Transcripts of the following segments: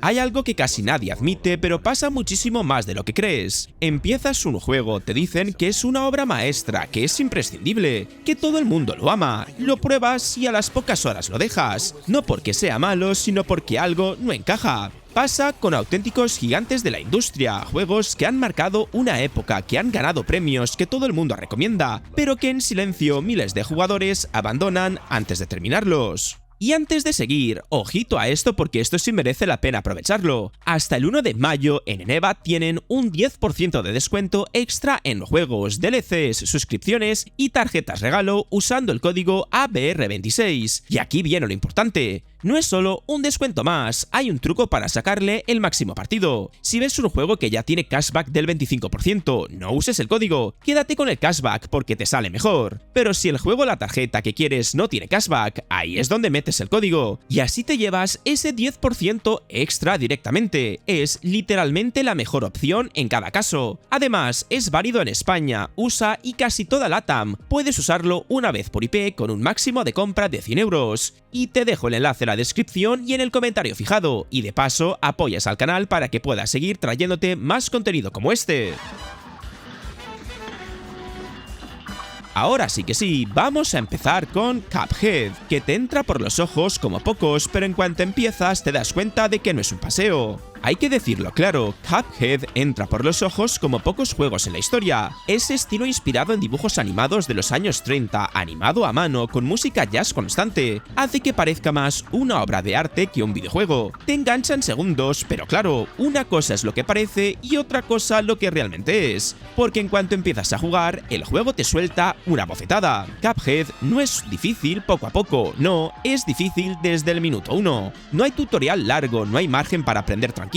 Hay algo que casi nadie admite, pero pasa muchísimo más de lo que crees. Empiezas un juego, te dicen que es una obra maestra, que es imprescindible, que todo el mundo lo ama, lo pruebas y a las pocas horas lo dejas, no porque sea malo, sino porque algo no encaja. Pasa con auténticos gigantes de la industria, juegos que han marcado una época, que han ganado premios, que todo el mundo recomienda, pero que en silencio miles de jugadores abandonan antes de terminarlos. Y antes de seguir, ojito a esto porque esto sí merece la pena aprovecharlo. Hasta el 1 de mayo en Eneba tienen un 10% de descuento extra en juegos, DLCs, suscripciones y tarjetas regalo usando el código ABR26. Y aquí viene lo importante. No es solo un descuento más, hay un truco para sacarle el máximo partido. Si ves un juego que ya tiene cashback del 25%, no uses el código, quédate con el cashback porque te sale mejor. Pero si el juego o la tarjeta que quieres no tiene cashback, ahí es donde metes el código, y así te llevas ese 10% extra directamente. Es literalmente la mejor opción en cada caso. Además, es válido en España, USA y casi toda LATAM. Puedes usarlo una vez por IP con un máximo de compra de 100 euros. Y te dejo el enlace en la descripción y en el comentario fijado, y de paso apoyas al canal para que pueda seguir trayéndote más contenido como este. Ahora sí que sí, vamos a empezar con Cuphead, que te entra por los ojos como pocos, pero en cuanto empiezas te das cuenta de que no es un paseo. Hay que decirlo claro, Cuphead entra por los ojos como pocos juegos en la historia. Ese estilo inspirado en dibujos animados de los años 30, animado a mano, con música jazz constante, hace que parezca más una obra de arte que un videojuego. Te engancha en segundos, pero claro, una cosa es lo que parece y otra cosa lo que realmente es, porque en cuanto empiezas a jugar, el juego te suelta una bofetada. Cuphead no es difícil poco a poco, no, es difícil desde el minuto 1. No hay tutorial largo, no hay margen para aprender tranquilo.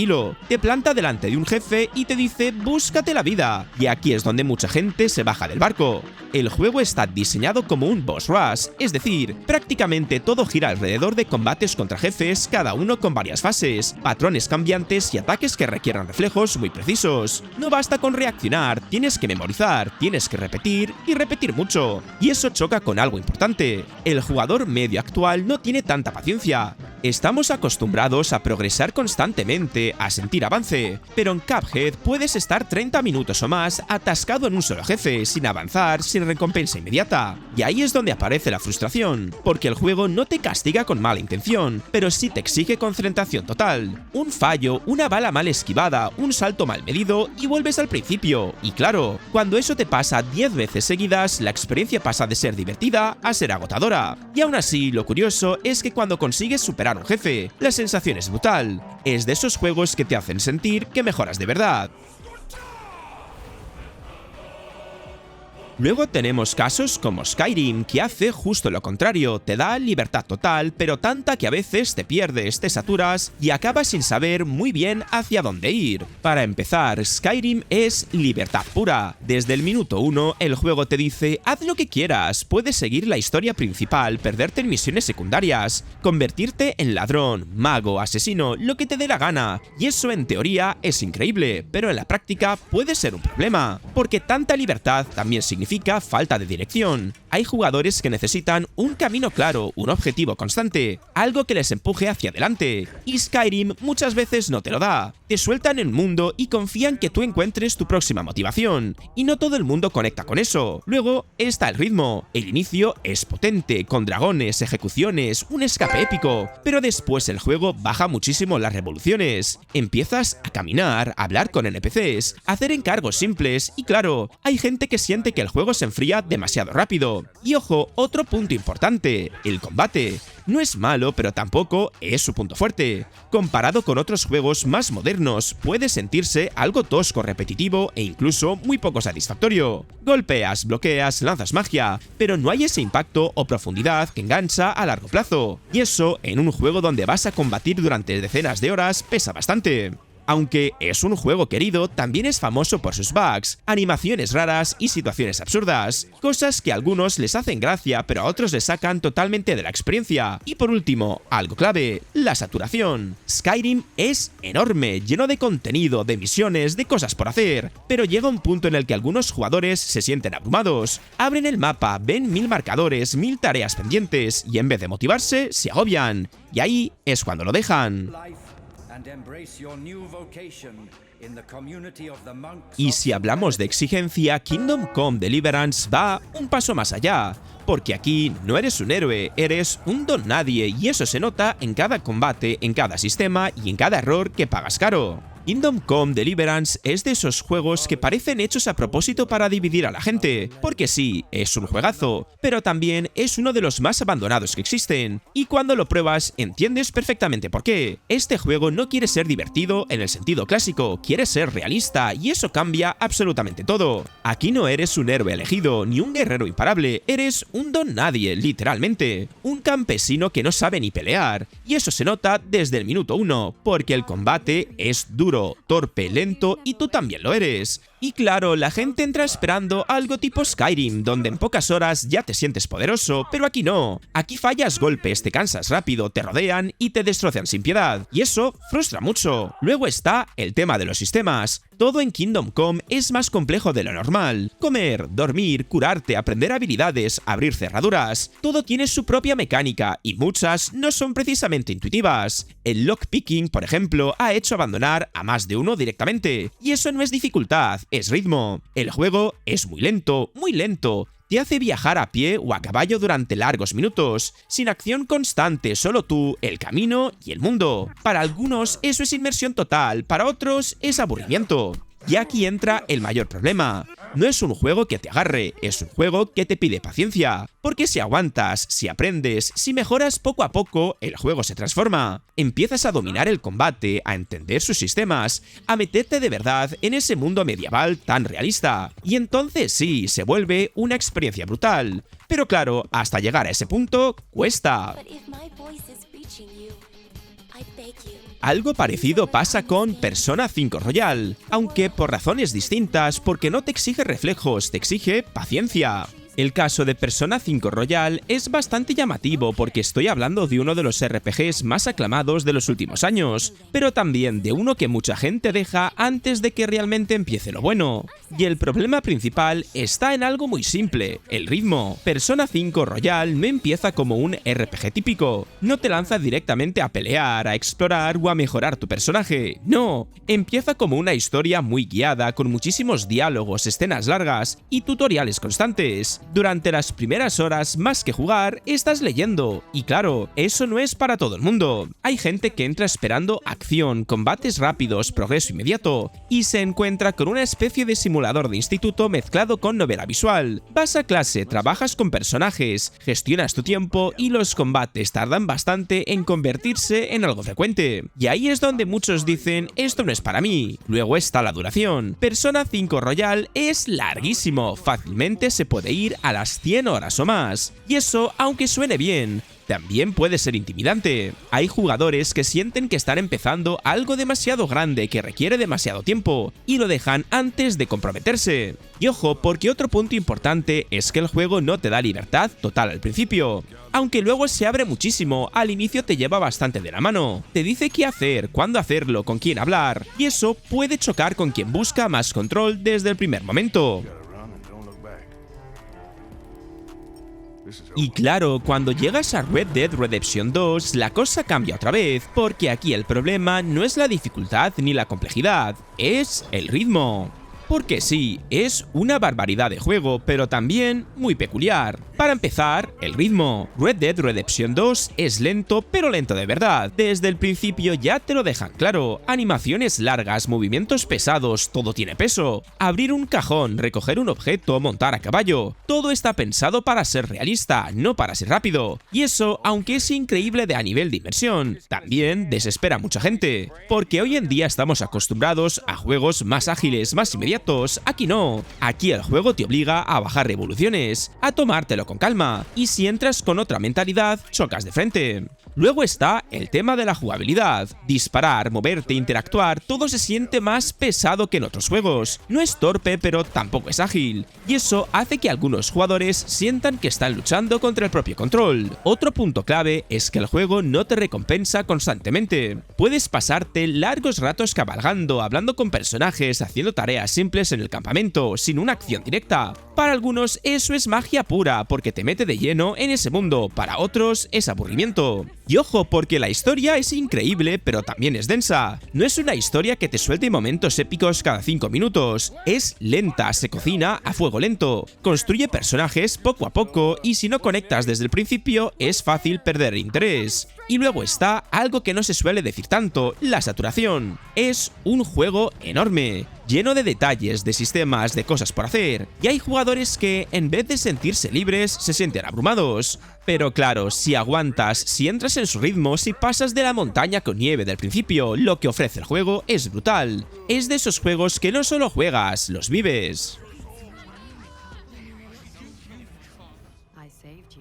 Te planta delante de un jefe y te dice búscate la vida, y aquí es donde mucha gente se baja del barco. El juego está diseñado como un boss rush, es decir, prácticamente todo gira alrededor de combates contra jefes, cada uno con varias fases, patrones cambiantes y ataques que requieran reflejos muy precisos. No basta con reaccionar, tienes que memorizar, tienes que repetir y repetir mucho. Y eso choca con algo importante. El jugador medio actual no tiene tanta paciencia. Estamos acostumbrados a progresar constantemente, a sentir avance, pero en Cuphead puedes estar 30 minutos o más atascado en un solo jefe, sin avanzar, sin recompensa inmediata. Y ahí es donde aparece la frustración, porque el juego no te castiga con mala intención, pero sí te exige concentración total. Un fallo, una bala mal esquivada, un salto mal medido y vuelves al principio. Y claro, cuando eso te pasa 10 veces seguidas, la experiencia pasa de ser divertida a ser agotadora. Y aún así, lo curioso es que cuando consigues superar un jefe, la sensación es brutal. Es de esos juegos que te hacen sentir que mejoras de verdad. Luego tenemos casos como Skyrim, que hace justo lo contrario, te da libertad total, pero tanta que a veces te pierdes, te saturas y acabas sin saber muy bien hacia dónde ir. Para empezar, Skyrim es libertad pura. Desde el minuto 1, el juego te dice, haz lo que quieras, puedes seguir la historia principal, perderte en misiones secundarias, convertirte en ladrón, mago, asesino, lo que te dé la gana. Y eso en teoría es increíble, pero en la práctica puede ser un problema, porque tanta libertad también significa falta de dirección. Hay jugadores que necesitan un camino claro, un objetivo constante, algo que les empuje hacia adelante, y Skyrim muchas veces no te lo da. Te sueltan en un mundo y confían que tú encuentres tu próxima motivación, y no todo el mundo conecta con eso. Luego está el ritmo. El inicio es potente, con dragones, ejecuciones, un escape épico, pero después el juego baja muchísimo las revoluciones. Empiezas a caminar, a hablar con NPCs, a hacer encargos simples, y claro, hay gente que siente que el juego se enfría demasiado rápido. Y ojo, otro punto importante, el combate. No es malo, pero tampoco es su punto fuerte. Comparado con otros juegos más modernos, puede sentirse algo tosco, repetitivo e incluso muy poco satisfactorio. Golpeas, bloqueas, lanzas magia, pero no hay ese impacto o profundidad que engancha a largo plazo. Y eso, en un juego donde vas a combatir durante decenas de horas, pesa bastante. Aunque es un juego querido, también es famoso por sus bugs, animaciones raras y situaciones absurdas, cosas que a algunos les hacen gracia pero a otros les sacan totalmente de la experiencia. Y por último, algo clave, la saturación. Skyrim es enorme, lleno de contenido, de misiones, de cosas por hacer, pero llega un punto en el que algunos jugadores se sienten abrumados, abren el mapa, ven 1000 marcadores, 1000 tareas pendientes y en vez de motivarse, se agobian. Y ahí es cuando lo dejan. Y si hablamos de exigencia, Kingdom Come Deliverance va un paso más allá, porque aquí no eres un héroe, eres un don nadie, y eso se nota en cada combate, en cada sistema y en cada error que pagas caro. Kingdom Come Deliverance es de esos juegos que parecen hechos a propósito para dividir a la gente, porque sí, es un juegazo, pero también es uno de los más abandonados que existen, y cuando lo pruebas entiendes perfectamente por qué. Este juego no quiere ser divertido en el sentido clásico, quiere ser realista, y eso cambia absolutamente todo. Aquí no eres un héroe elegido, ni un guerrero imparable, eres un don nadie, literalmente, un campesino que no sabe ni pelear, y eso se nota desde el minuto 1, porque el combate es duro, torpe, lento, y tú también lo eres. Y claro, la gente entra esperando algo tipo Skyrim, donde en pocas horas ya te sientes poderoso, pero aquí no. Aquí fallas golpes, te cansas rápido, te rodean y te destrozan sin piedad, y eso frustra mucho. Luego está el tema de los sistemas. Todo en Kingdom Come es más complejo de lo normal. Comer, dormir, curarte, aprender habilidades, abrir cerraduras. Todo tiene su propia mecánica y muchas no son precisamente intuitivas. El lockpicking, por ejemplo, ha hecho abandonar a más de uno directamente. Y eso no es dificultad, es ritmo. El juego es muy lento, muy lento. Te hace viajar a pie o a caballo durante largos minutos, sin acción constante, solo tú, el camino y el mundo. Para algunos eso es inmersión total, para otros es aburrimiento. Y aquí entra el mayor problema. No es un juego que te agarre, es un juego que te pide paciencia. Porque si aguantas, si aprendes, si mejoras poco a poco, el juego se transforma. Empiezas a dominar el combate, a entender sus sistemas, a meterte de verdad en ese mundo medieval tan realista. Y entonces sí, se vuelve una experiencia brutal. Pero claro, hasta llegar a ese punto, cuesta. Algo parecido pasa con Persona 5 Royal, aunque por razones distintas, porque no te exige reflejos, te exige paciencia. El caso de Persona 5 Royal es bastante llamativo porque estoy hablando de uno de los RPGs más aclamados de los últimos años, pero también de uno que mucha gente deja antes de que realmente empiece lo bueno. Y el problema principal está en algo muy simple, el ritmo. Persona 5 Royal no empieza como un RPG típico, no te lanza directamente a pelear, a explorar o a mejorar tu personaje, no. Empieza como una historia muy guiada, con muchísimos diálogos, escenas largas y tutoriales constantes. Durante las primeras horas, más que jugar, estás leyendo. Y claro, eso no es para todo el mundo. Hay gente que entra esperando acción, combates rápidos, progreso inmediato, y se encuentra con una especie de simulador de instituto mezclado con novela visual. Vas a clase, trabajas con personajes, gestionas tu tiempo y los combates tardan bastante en convertirse en algo frecuente. Y ahí es donde muchos dicen, esto no es para mí. Luego está la duración. Persona 5 Royal es larguísimo, fácilmente se puede ir a las 100 horas o más. Y eso, aunque suene bien, también puede ser intimidante. Hay jugadores que sienten que están empezando algo demasiado grande que requiere demasiado tiempo y lo dejan antes de comprometerse. Y ojo, porque otro punto importante es que el juego no te da libertad total al principio. Aunque luego se abre muchísimo, al inicio te lleva bastante de la mano. Te dice qué hacer, cuándo hacerlo, con quién hablar, y eso puede chocar con quien busca más control desde el primer momento. Y claro, cuando llegas a Red Dead Redemption 2, la cosa cambia otra vez, porque aquí el problema no es la dificultad ni la complejidad, es el ritmo. Porque sí, es una barbaridad de juego, pero también muy peculiar. Para empezar, el ritmo. Red Dead Redemption 2 es lento, pero lento de verdad. Desde el principio ya te lo dejan claro. Animaciones largas, movimientos pesados, todo tiene peso. Abrir un cajón, recoger un objeto, montar a caballo. Todo está pensado para ser realista, no para ser rápido. Y eso, aunque es increíble a nivel de inmersión, también desespera a mucha gente. Porque hoy en día estamos acostumbrados a juegos más ágiles, más inmediatos. Aquí no. Aquí el juego te obliga a bajar revoluciones, a tomártelo con calma, y si entras con otra mentalidad, chocas de frente. Luego está el tema de la jugabilidad. Disparar, moverte, interactuar, todo se siente más pesado que en otros juegos. No es torpe, pero tampoco es ágil. Y eso hace que algunos jugadores sientan que están luchando contra el propio control. Otro punto clave es que el juego no te recompensa constantemente. Puedes pasarte largos ratos cabalgando, hablando con personajes, haciendo tareas sin simples en el campamento, sin una acción directa. Para algunos eso es magia pura, porque te mete de lleno en ese mundo, para otros es aburrimiento. Y ojo, porque la historia es increíble, pero también es densa. No es una historia que te suelte momentos épicos cada 5 minutos, es lenta, se cocina a fuego lento, construye personajes poco a poco y si no conectas desde el principio es fácil perder interés. Y luego está algo que no se suele decir tanto, la saturación. Es un juego enorme, lleno de detalles, de sistemas, de cosas por hacer, y hay jugadores que, en vez de sentirse libres, se sienten abrumados. Pero claro, si aguantas, si entras en su ritmo, si pasas de la montaña con nieve del principio, lo que ofrece el juego es brutal. Es de esos juegos que no solo juegas, los vives.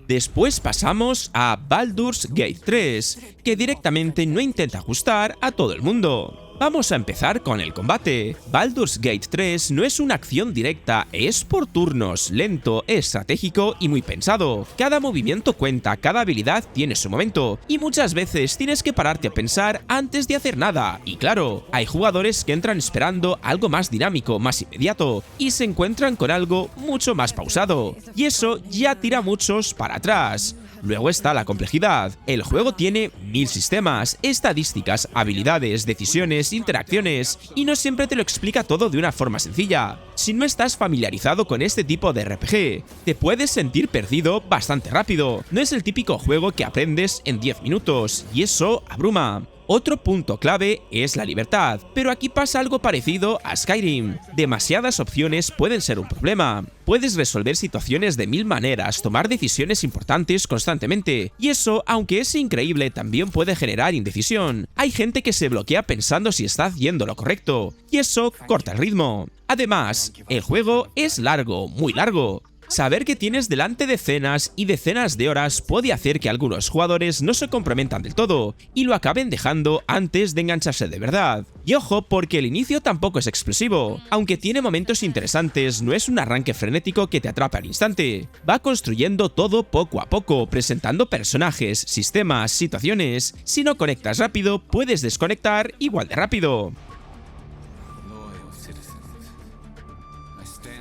Después pasamos a Baldur's Gate 3, que directamente no intenta gustar a todo el mundo. Vamos a empezar con el combate. Baldur's Gate 3 no es una acción directa, es por turnos, lento, estratégico y muy pensado. Cada movimiento cuenta, cada habilidad tiene su momento, y muchas veces tienes que pararte a pensar antes de hacer nada. Y claro, hay jugadores que entran esperando algo más dinámico, más inmediato, y se encuentran con algo mucho más pausado. Y eso ya tira a muchos para atrás. Luego está la complejidad. El juego tiene 1000 sistemas, estadísticas, habilidades, decisiones, interacciones, y no siempre te lo explica todo de una forma sencilla. Si no estás familiarizado con este tipo de RPG, te puedes sentir perdido bastante rápido. No es el típico juego que aprendes en 10 minutos, y eso abruma. Otro punto clave es la libertad, pero aquí pasa algo parecido a Skyrim. Demasiadas opciones pueden ser un problema. Puedes resolver situaciones de 1000 maneras, tomar decisiones importantes constantemente, y eso, aunque es increíble, también puede generar indecisión. Hay gente que se bloquea pensando si está haciendo lo correcto, y eso corta el ritmo. Además, el juego es largo, muy largo. Saber que tienes delante decenas y decenas de horas puede hacer que algunos jugadores no se comprometan del todo y lo acaben dejando antes de engancharse de verdad. Y ojo, porque el inicio tampoco es explosivo. Aunque tiene momentos interesantes, no es un arranque frenético que te atrapa al instante. Va construyendo todo poco a poco, presentando personajes, sistemas, situaciones. Si no conectas rápido, puedes desconectar igual de rápido.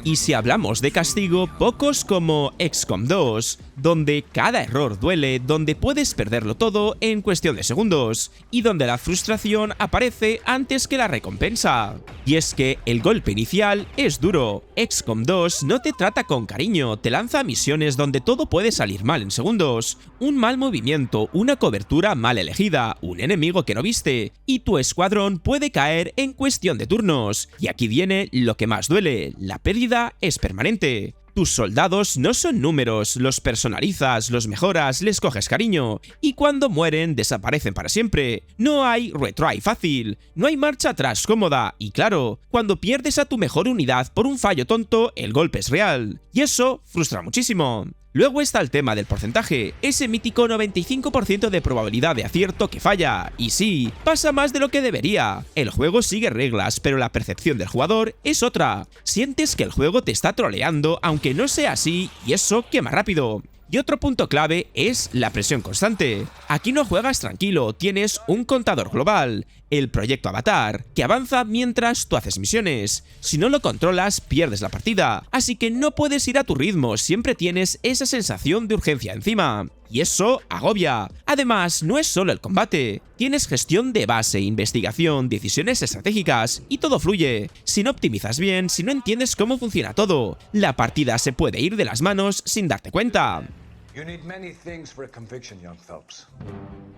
Y si hablamos de castigo, pocos como XCOM 2, donde cada error duele, donde puedes perderlo todo en cuestión de segundos, y donde la frustración aparece antes que la recompensa. Y es que el golpe inicial es duro. XCOM 2 no te trata con cariño, te lanza misiones donde todo puede salir mal en segundos. Un mal movimiento, una cobertura mal elegida, un enemigo que no viste, y tu escuadrón puede caer en cuestión de turnos. Y aquí viene lo que más duele, la pérdida es permanente. Tus soldados no son números, los personalizas, los mejoras, les coges cariño, y cuando mueren desaparecen para siempre. No hay retry fácil, no hay marcha atrás cómoda, y claro, cuando pierdes a tu mejor unidad por un fallo tonto, el golpe es real, y eso frustra muchísimo. Luego está el tema del porcentaje, ese mítico 95% de probabilidad de acierto que falla. Y sí, pasa más de lo que debería. El juego sigue reglas, pero la percepción del jugador es otra. Sientes que el juego te está troleando, aunque no sea así, y eso quema rápido. Y otro punto clave es la presión constante. Aquí no juegas tranquilo, tienes un contador global, el proyecto Avatar, que avanza mientras tú haces misiones. Si no lo controlas, pierdes la partida, así que no puedes ir a tu ritmo, siempre tienes esa sensación de urgencia encima. Y eso agobia. Además, no es solo el combate. Tienes gestión de base, investigación, decisiones estratégicas, y todo fluye. Si no optimizas bien, si no entiendes cómo funciona todo, la partida se puede ir de las manos sin darte cuenta.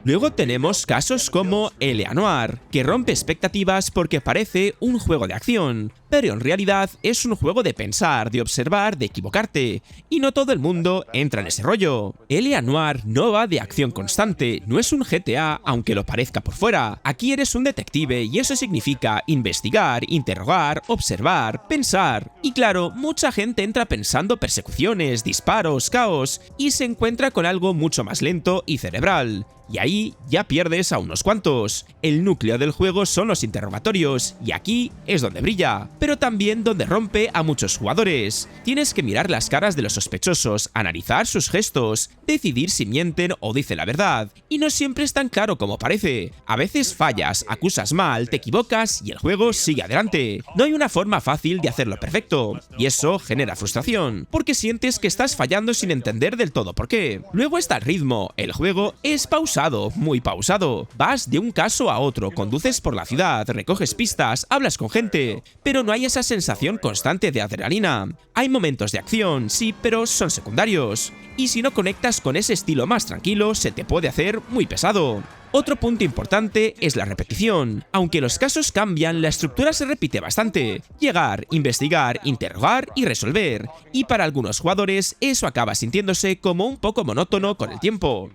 Luego tenemos casos como Eleanor, que rompe expectativas porque parece un juego de acción, pero en realidad es un juego de pensar, de observar, de equivocarte, y no todo el mundo entra en ese rollo. Eleanor no va de acción constante, no es un GTA aunque lo parezca por fuera. Aquí eres un detective y eso significa investigar, interrogar, observar, pensar. Y claro, mucha gente entra pensando persecuciones, disparos, caos, y se encuentra con algo mucho más lento y cerebral. y ahí ya pierdes a unos cuantos. El núcleo del juego son los interrogatorios, y aquí es donde brilla, pero también donde rompe a muchos jugadores. Tienes que mirar las caras de los sospechosos, analizar sus gestos, decidir si mienten o dicen la verdad, y no siempre es tan claro como parece. A veces fallas, acusas mal, te equivocas y el juego sigue adelante. No hay una forma fácil de hacerlo perfecto, y eso genera frustración, porque sientes que estás fallando sin entender del todo por qué. Luego está el ritmo, el juego es pausado, muy pausado. Vas de un caso a otro, conduces por la ciudad, recoges pistas, hablas con gente, pero no hay esa sensación constante de adrenalina. Hay momentos de acción, sí, pero son secundarios, y si no conectas con ese estilo más tranquilo, se te puede hacer muy pesado. Otro punto importante es la repetición. Aunque los casos cambian, la estructura se repite bastante. Llegar, investigar, interrogar y resolver. Y para algunos jugadores eso acaba sintiéndose como un poco monótono con el tiempo.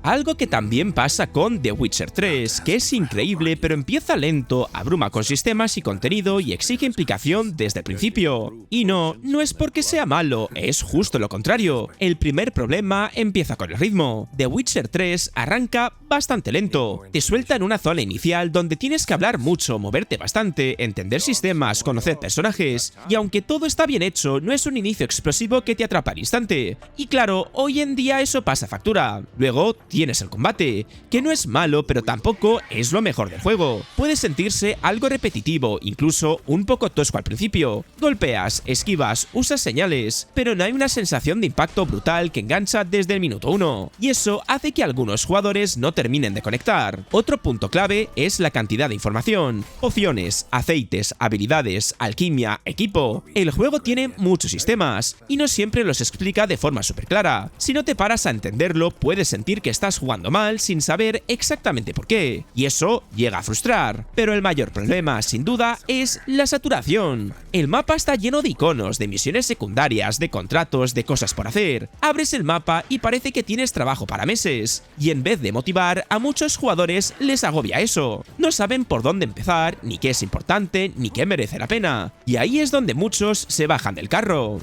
Algo que también pasa con The Witcher 3, que es increíble pero empieza lento, abruma con sistemas y contenido y exige implicación desde el principio. Y no es porque sea malo, es justo lo contrario. El primer problema empieza con el ritmo. The Witcher 3 arranca bastante lento. Te suelta en una zona inicial donde tienes que hablar mucho, moverte bastante, entender sistemas, conocer personajes, y aunque todo está bien hecho, no es un inicio explosivo que te atrapa al instante. Y claro, hoy en día eso pasa factura. Luego tienes el combate, que no es malo pero tampoco es lo mejor del juego. Puede sentirse algo repetitivo, incluso un poco tosco al principio. Golpeas, esquivas, usas señales, pero no hay una sensación de impacto brutal que engancha desde el minuto 1, y eso hace que algunos jugadores no terminen de conectar. Otro punto clave es la cantidad de información. Pociones, aceites, habilidades, alquimia, equipo. El juego tiene muchos sistemas, y no siempre los explica de forma súper clara. Si no te paras a entenderlo, puedes sentir que estás jugando mal sin saber exactamente por qué, y eso llega a frustrar. Pero el mayor problema, sin duda, es la saturación. El mapa está lleno de iconos, de misiones secundarias, de contratos, de cosas por hacer. Abres el mapa y parece que tienes trabajo para meses, y en vez de motivar, a muchos jugadores les agobia eso. No saben por dónde empezar, ni qué es importante, ni qué merece la pena, y ahí es donde muchos se bajan del carro.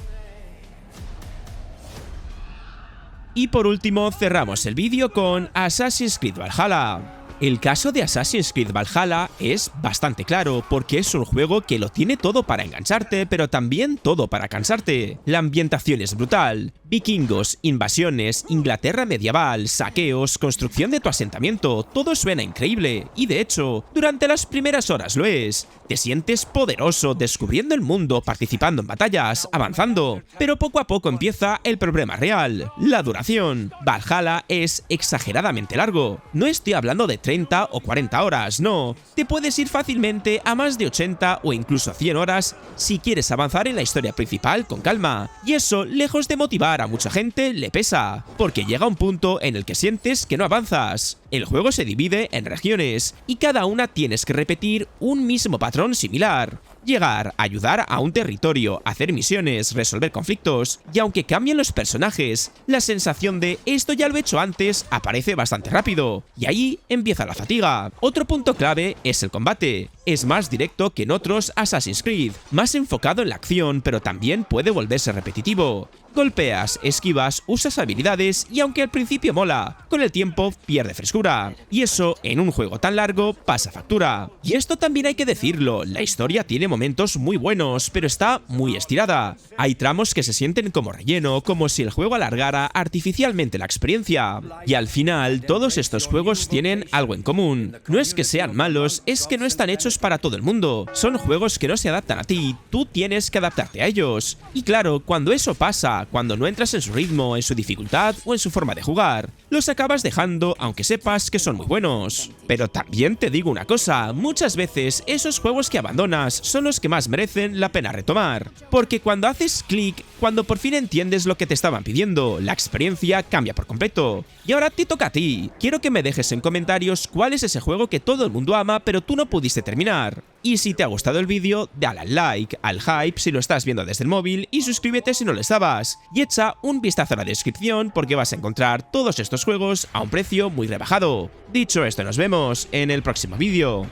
Y por último, cerramos el vídeo con Assassin's Creed Valhalla. El caso de Assassin's Creed Valhalla es bastante claro, porque es un juego que lo tiene todo para engancharte, pero también todo para cansarte. La ambientación es brutal. Vikingos, invasiones, Inglaterra medieval, saqueos, construcción de tu asentamiento, todo suena increíble, y de hecho, durante las primeras horas lo es. Te sientes poderoso, descubriendo el mundo, participando en batallas, avanzando. Pero poco a poco empieza el problema real, la duración. Valhalla es exageradamente largo. No estoy hablando de 30 o 40 horas, no. Te puedes ir fácilmente a más de 80 o incluso 100 horas si quieres avanzar en la historia principal con calma. Y eso, lejos de motivar a mucha gente, le pesa, porque llega un punto en el que sientes que no avanzas. El juego se divide en regiones, y cada una tienes que repetir un mismo patrón similar. Llegar, ayudar a un territorio, hacer misiones, resolver conflictos, y aunque cambien los personajes, la sensación de esto ya lo he hecho antes aparece bastante rápido, y ahí empieza la fatiga. Otro punto clave es el combate. Es más directo que en otros Assassin's Creed, más enfocado en la acción, pero también puede volverse repetitivo. Golpeas, esquivas, usas habilidades y aunque al principio mola, con el tiempo pierde frescura. Y eso, en un juego tan largo, pasa factura. Y esto también hay que decirlo, la historia tiene momentos muy buenos, pero está muy estirada. Hay tramos que se sienten como relleno, como si el juego alargara artificialmente la experiencia. Y al final, todos estos juegos tienen algo en común. No es que sean malos, es que no están hechos para todo el mundo. Son juegos que no se adaptan a ti, tú tienes que adaptarte a ellos. Y claro, cuando eso pasa, cuando no entras en su ritmo, en su dificultad o en su forma de jugar, los acabas dejando aunque sepas que son muy buenos. Pero también te digo una cosa, muchas veces esos juegos que abandonas son los que más merecen la pena retomar. Porque cuando haces clic, cuando por fin entiendes lo que te estaban pidiendo, la experiencia cambia por completo. Y ahora te toca a ti. Quiero que me dejes en comentarios cuál es ese juego que todo el mundo ama pero tú no pudiste terminar. Y si te ha gustado el vídeo, dale al like, al hype si lo estás viendo desde el móvil y suscríbete si no lo estabas. Y echa un vistazo a la descripción porque vas a encontrar todos estos juegos a un precio muy rebajado. Dicho esto, nos vemos en el próximo vídeo.